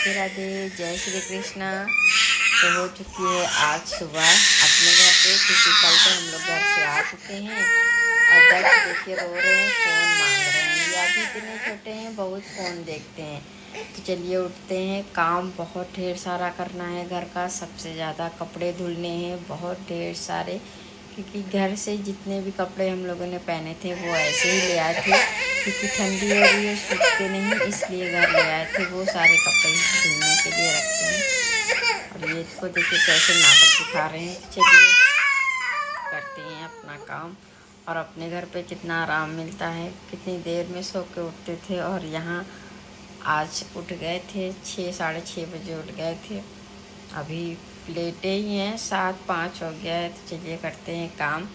राधे राधे, जय श्री कृष्णा। तो हो चुकी है आज सुबह अपने घर पे, क्योंकि कल तो हम लोग घर से आ चुके हैं। और दर्श देखिए रो रहे हैं, फ़ोन मांग रहे हैं। या भी इतने छोटे हैं, बहुत फ़ोन देखते हैं। तो चलिए उठते हैं, काम बहुत ढेर सारा करना है घर का। सबसे ज़्यादा कपड़े धुलने हैं, बहुत ढेर सारे, क्योंकि घर से जितने भी कपड़े हम लोगों ने पहने थे वो ऐसे ही ले आए थे, क्योंकि ठंडी हो रही है, सूखते नहीं, इसलिए घर ले आए थे। वो सारे कपड़े धुलने के लिए रखते हैं। और ये इसको देखिए कैसे नाटक दिखा रहे हैं। चलिए करते हैं अपना काम। और अपने घर पे कितना आराम मिलता है, कितनी देर में सो के उठते थे। और यहाँ आज उठ गए थे 6 साढ़े 6 बजे उठ गए थे। अभी लेटे ही हैं, 7:05 हो गया है। तो चलिए करते हैं काम।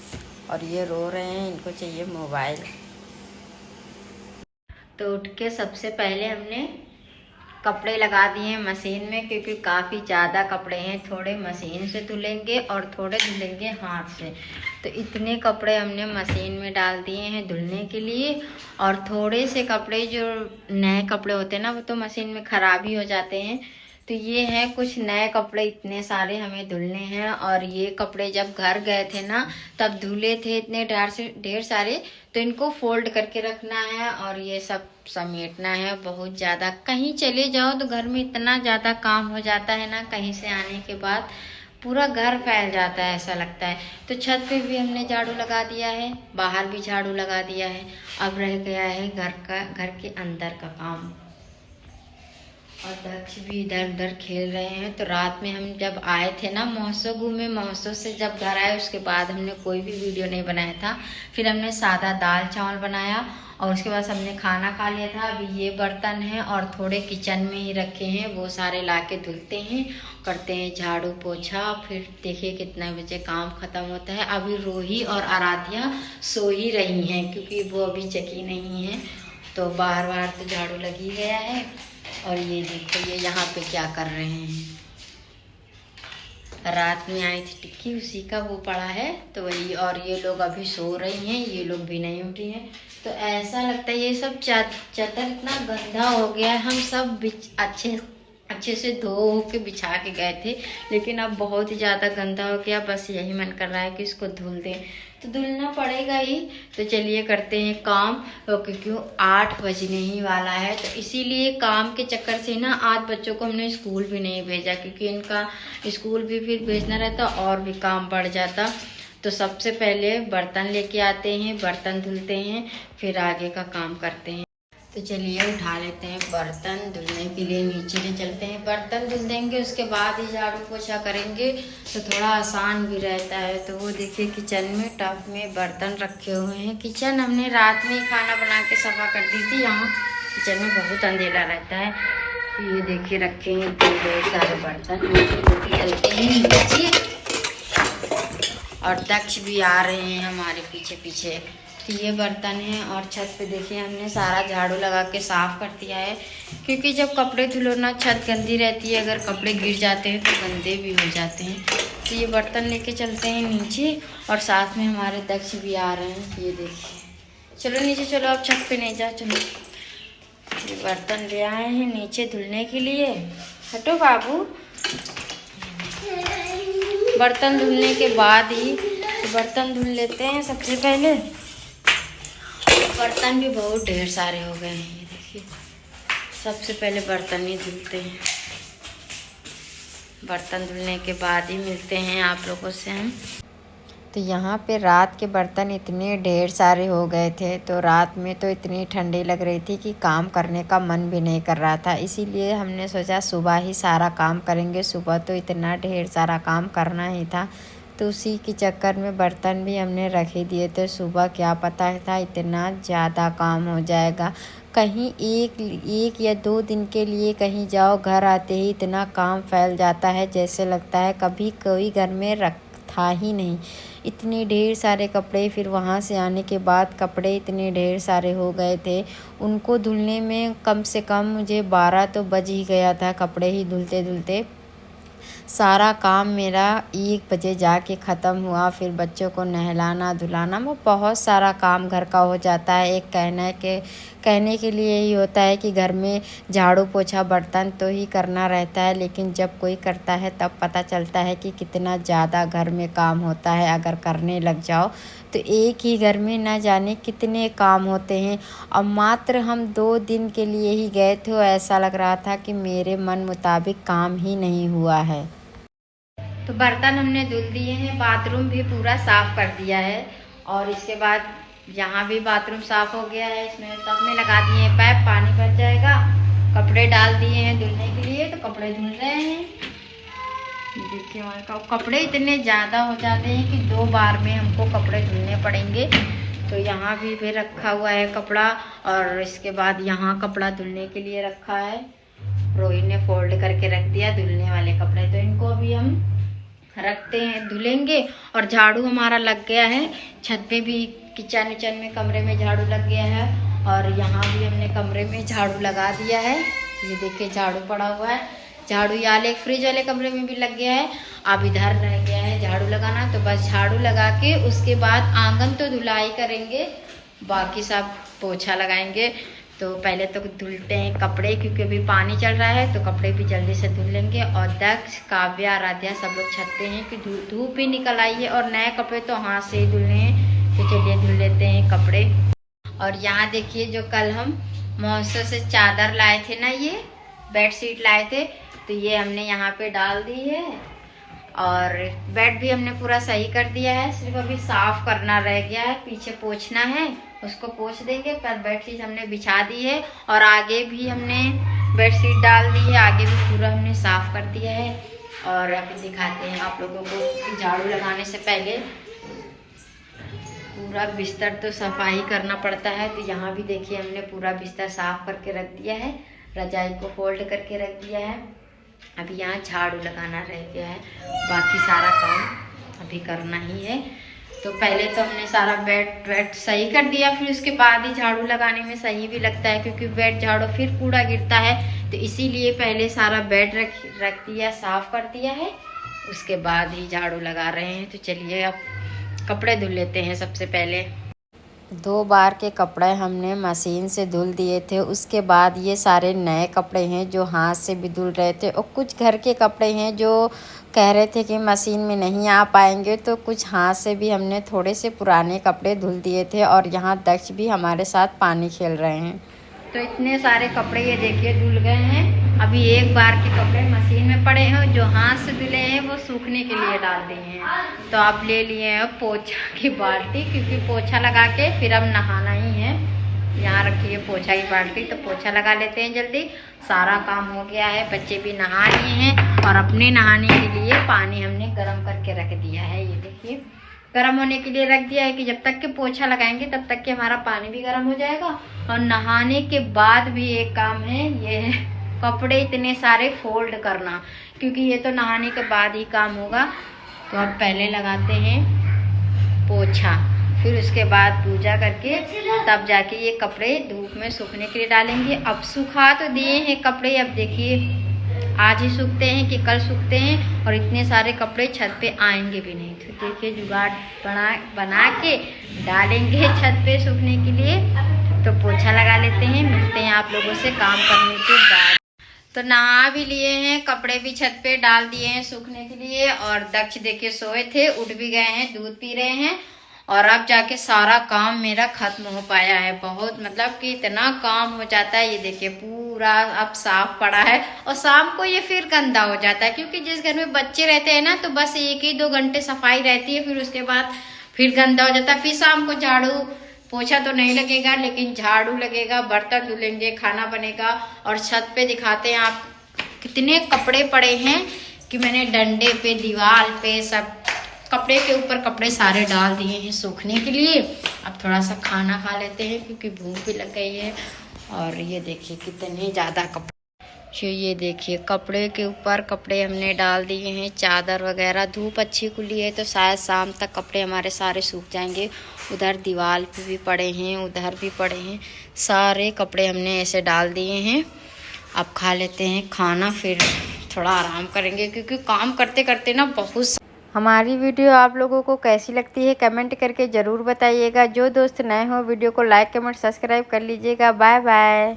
और ये रो रहे हैं, इनको चाहिए मोबाइल। तो उठ के सबसे पहले हमने कपड़े लगा दिए हैं मशीन में, क्योंकि काफ़ी ज़्यादा कपड़े हैं। थोड़े मशीन से धुलेंगे और थोड़े धुलेंगे हाथ से। तो इतने कपड़े हमने मशीन में डाल दिए हैं धुलने के लिए। और थोड़े से कपड़े जो नए कपड़े होते हैं ना, वो तो मशीन में ख़राब ही हो जाते हैं। तो ये हैं कुछ नए कपड़े, इतने सारे हमें धुलने हैं। और ये कपड़े जब घर गए थे ना, तब धुले थे इतने ढेर सारे। तो इनको फोल्ड करके रखना है और ये सब समेटना है। बहुत ज़्यादा कहीं चले जाओ तो घर में इतना ज़्यादा काम हो जाता है ना, कहीं से आने के बाद पूरा घर फैल जाता है, ऐसा लगता है। तो छत पे भी हमने झाड़ू लगा दिया है, बाहर भी झाड़ू लगा दिया है। अब रह गया है घर के अंदर का काम। और दक्ष भी इधर उधर खेल रहे हैं। तो रात में हम जब आए थे ना महोत्सव घूमे, महोत्सव से जब घर आए उसके बाद हमने कोई भी वीडियो नहीं बनाया था। फिर हमने सादा दाल चावल बनाया और उसके बाद हमने खाना खा लिया था। अभी ये बर्तन हैं और थोड़े किचन में ही रखे हैं, वो सारे लाके धुलते हैं, करते हैं झाड़ू पोछा। फिर देखिए कितने बजे काम ख़त्म होता है। अभी रोही और आराध्या सो ही रही हैं, क्योंकि वो अभी जगी नहीं है। तो बाहर बाहर तो झाड़ू लगी गया है। और ये देखो ये यहाँ पे क्या कर रहे हैं। रात में आई थी टिक्की, उसी का वो पड़ा है, तो वही। और ये लोग अभी सो रही हैं, ये लोग भी नहीं उठी हैं। तो ऐसा लगता है ये सब चदर इतना गंदा हो गया है। हम सब अच्छे से धो के बिछा के गए थे, लेकिन अब बहुत ही ज़्यादा गंदा हो गया। बस यही मन कर रहा है कि इसको धुल दें, तो धुलना पड़ेगा ही। तो चलिए करते हैं काम, क्योंकि 8 बजने ही वाला है। तो इसीलिए काम के चक्कर से ना आज बच्चों को हमने स्कूल भी नहीं भेजा, क्योंकि इनका स्कूल भी फिर भेजना रहता और भी काम बढ़ जाता। तो सबसे पहले बर्तन लेके आते हैं, बर्तन धुलते हैं, फिर आगे का काम करते हैं। तो चलिए उठा लेते हैं बर्तन धुलने के लिए, नीचे ले चलते हैं। बर्तन धुल देंगे उसके बाद ही झाड़ू पोछा करेंगे, तो थोड़ा आसान भी रहता है। तो वो देखिए किचन में टब में बर्तन रखे हुए हैं। किचन हमने रात में ही खाना बना के सफा कर दी थी। यहाँ किचन में बहुत अंधेरा रहता है। तो ये देखिए रखे हैं ढेर सारे बर्तन, नीचे चलते हैं नीचे। और दक्ष भी आ रहे हैं हमारे पीछे पीछे। तो ये बर्तन है। और छत पे देखिए हमने सारा झाड़ू लगा के साफ़ कर दिया है, क्योंकि जब कपड़े धुलो ना छत गंदी रहती है, अगर कपड़े गिर जाते हैं तो गंदे भी हो जाते हैं। तो ये बर्तन लेके चलते हैं नीचे। और साथ में हमारे दक्ष भी आ रहे हैं, ये देखिए। चलो नीचे चलो, अब छत पे नहीं जा, चलो। ये बर्तन ले आए हैं नीचे धुलने के लिए। हटो बाबू। बर्तन धुलने के बाद ही बर्तन धुल लेते हैं सबसे पहले। बर्तन भी बहुत ढेर सारे हो गए हैं, ये देखिए। सबसे पहले बर्तन ही धुलते हैं, बर्तन धुलने के बाद ही मिलते हैं आप लोगों से हम। तो यहाँ पे रात के बर्तन इतने ढेर सारे हो गए थे। तो रात में तो इतनी ठंडी लग रही थी कि काम करने का मन भी नहीं कर रहा था। इसीलिए हमने सोचा सुबह ही सारा काम करेंगे। सुबह तो इतना ढेर सारा काम करना ही था, तो उसी के चक्कर में बर्तन भी हमने रख ही दिए थे। सुबह क्या पता था इतना ज़्यादा काम हो जाएगा। कहीं एक या 2 दिन के लिए कहीं जाओ, घर आते ही इतना काम फैल जाता है, जैसे लगता है कभी कोई घर में था ही नहीं। इतने ढेर सारे कपड़े, फिर वहाँ से आने के बाद कपड़े इतने ढेर सारे हो गए थे। उनको धुलने में कम से कम मुझे 12 तो बज ही गया था। कपड़े ही धुलते धुलते सारा काम मेरा 1 बजे जाके ख़त्म हुआ। फिर बच्चों को नहलाना धुलाना, वो बहुत सारा काम घर का हो जाता है। एक कहना है कि कहने के लिए यही होता है कि घर में झाड़ू पोछा बर्तन तो ही करना रहता है, लेकिन जब कोई करता है तब पता चलता है कि कितना ज़्यादा घर में काम होता है। अगर करने लग जाओ तो एक ही घर में ना जाने कितने काम होते हैं। और मात्र हम 2 दिन के लिए ही गए थे, ऐसा लग रहा था कि मेरे मन मुताबिक काम ही नहीं हुआ है। तो बर्तन हमने धुल दिए हैं, बाथरूम भी पूरा साफ़ कर दिया है, और इसके बाद यहाँ भी बाथरूम साफ़ हो गया है। इसमें सब में लगा दिए हैं पाइप, पानी भर जाएगा। कपड़े डाल दिए हैं धुलने के लिए, तो कपड़े धुल रहे हैं। देखिए हमारे कपड़े इतने ज़्यादा हो जाते हैं कि 2 बार में हमको कपड़े धुलने पड़ेंगे। तो यहाँ भी रखा हुआ है कपड़ा, और इसके बाद यहाँ कपड़ा धुलने के लिए रखा है। रोहित ने फोल्ड करके रख दिया धुलने वाले कपड़े, तो इनको अभी हम रखते हैं, धुलेंगे। और झाड़ू हमारा लग गया है, छत पे भी, किचन में, कमरे में झाड़ू लग गया है, और यहाँ भी हमने कमरे में झाड़ू लगा दिया है। ये देखिए झाड़ू पड़ा हुआ है। झाड़ू यहाँ एक फ्रिज वाले कमरे में भी लग गया है। अब इधर रह गया है झाड़ू लगाना, तो बस झाड़ू लगा के उसके बाद आंगन तो धुलाई करेंगे, बाकी सब पोछा लगाएंगे। तो पहले तो धुलते हैं कपड़े, क्योंकि अभी पानी चल रहा है, तो कपड़े भी जल्दी से धुल लेंगे। और दक्ष, काव्या, आराध्या सब लोग छत पे हैं कि धूप भी निकल आई है, और नए कपड़े तो हाथ से ही धुलने हैं। तो चलिए धुल लेते हैं कपड़े। और यहाँ देखिए जो कल हम महोत्सव से चादर लाए थे ना, ये बेडशीट लाए थे, तो ये हमने यहाँ पे डाल दी है। और बेड भी हमने पूरा सही कर दिया है, सिर्फ अभी साफ करना रह गया है, पीछे पोंछना है, उसको पोंछ देंगे। पर बेडशीट हमने बिछा दी है, और आगे भी हमने बेडशीट डाल दी है, आगे भी पूरा हमने साफ कर दिया है। और अभी दिखाते हैं आप लोगों को, झाड़ू लगाने से पहले पूरा बिस्तर तो सफाई करना पड़ता है। तो यहाँ भी देखिए हमने पूरा बिस्तर साफ करके रख दिया है, रजाई को फोल्ड करके रख दिया है। अभी यहाँ झाड़ू लगाना रह गया है, बाकी सारा काम अभी करना ही है। तो पहले तो हमने सारा बेड सही कर दिया, फिर उसके बाद ही झाड़ू लगाने में सही भी लगता है, क्योंकि बेड झाड़ो फिर कूड़ा गिरता है। तो इसीलिए पहले सारा बेड रख दिया, साफ कर दिया है, उसके बाद ही झाड़ू लगा रहे हैं। तो चलिए अब कपड़े धुल लेते हैं। सबसे पहले 2 बार के कपड़े हमने मशीन से धुल दिए थे, उसके बाद ये सारे नए कपड़े हैं जो हाथ से भी धुल रहे थे, और कुछ घर के कपड़े हैं जो कह रहे थे कि मशीन में नहीं आ पाएंगे, तो कुछ हाथ से भी हमने थोड़े से पुराने कपड़े धुल दिए थे। और यहाँ दक्ष भी हमारे साथ पानी खेल रहे हैं। तो इतने सारे कपड़े ये देखिए धुल गए हैं। अभी 1 बार के कपड़े मशीन में पड़े हैं, जो हाथ से धुले हैं वो सूखने के लिए डाल दिए हैं। तो आप ले लिए हैं पोछा की बाल्टी, क्योंकि पोछा लगा के फिर अब नहाना ही है। यहाँ रखिए पोछा की बाल्टी, तो पोछा लगा लेते हैं जल्दी। सारा काम हो गया है, बच्चे भी नहा लिए हैं, और अपने नहाने के लिए पानी हमने गर्म करके रख दिया है। ये देखिए गर्म होने के लिए रख दिया है कि जब तक के पोछा लगाएंगे तब तक के हमारा पानी भी गर्म हो जाएगा। और नहाने के बाद भी एक काम है, ये है कपड़े इतने सारे फोल्ड करना, क्योंकि ये तो नहाने के बाद ही काम होगा। तो अब पहले लगाते हैं पोछा, फिर उसके बाद पूजा करके तब जाके ये कपड़े धूप में सूखने के लिए डालेंगे। अब सुखा तो दिए हैं कपड़े, अब देखिए आज ही सूखते हैं कि कल सूखते हैं, और इतने सारे कपड़े छत पे आएंगे भी नहीं। तो देखिए जुगाड़ बना के डालेंगे छत पे सूखने के लिए। तो पोछा लगा लेते हैं, मिलते हैं आप लोगों से काम करने के बाद। तो नहा भी लिए हैं, कपड़े भी छत पे डाल दिए हैं सूखने के लिए। और दक्ष देखिए सोए थे, उठ भी गए हैं, दूध पी रहे हैं। और अब जाके सारा काम मेरा खत्म हो पाया है। बहुत मतलब कि इतना काम हो जाता है। ये देखिए पूरा अब साफ पड़ा है, और शाम को ये फिर गंदा हो जाता है, क्योंकि जिस घर में बच्चे रहते हैं ना, तो बस 1 ही 2 घंटे सफाई रहती है, फिर उसके बाद फिर गंदा हो जाता है। फिर शाम को झाड़ू पोछा तो नहीं लगेगा, लेकिन झाड़ू लगेगा, बर्तन धुलेंगे, खाना बनेगा। और छत पे दिखाते हैं आप कितने कपड़े पड़े हैं कि मैंने डंडे पे, दीवार पे, सब कपड़े के ऊपर कपड़े सारे डाल दिए हैं सूखने के लिए। अब थोड़ा सा खाना खा लेते हैं, क्योंकि भूख भी लग गई है। और ये देखिए कितने ज़्यादा कपड़े, ये देखिए कपड़े के ऊपर कपड़े हमने डाल दिए हैं, चादर वगैरह। धूप अच्छी खुली है, तो शायद शाम तक कपड़े हमारे सारे सूख जाएंगे। उधर दीवार पे भी पड़े हैं, उधर भी पड़े हैं, सारे कपड़े हमने ऐसे डाल दिए हैं। अब खा लेते हैं खाना, फिर थोड़ा आराम करेंगे, क्योंकि काम करते करते ना बहुत हमारी वीडियो आप लोगों को कैसी लगती है कमेंट करके ज़रूर बताइएगा। जो दोस्त नए हो वीडियो को लाइक कमेंट सब्सक्राइब कर लीजिएगा। Bye bye.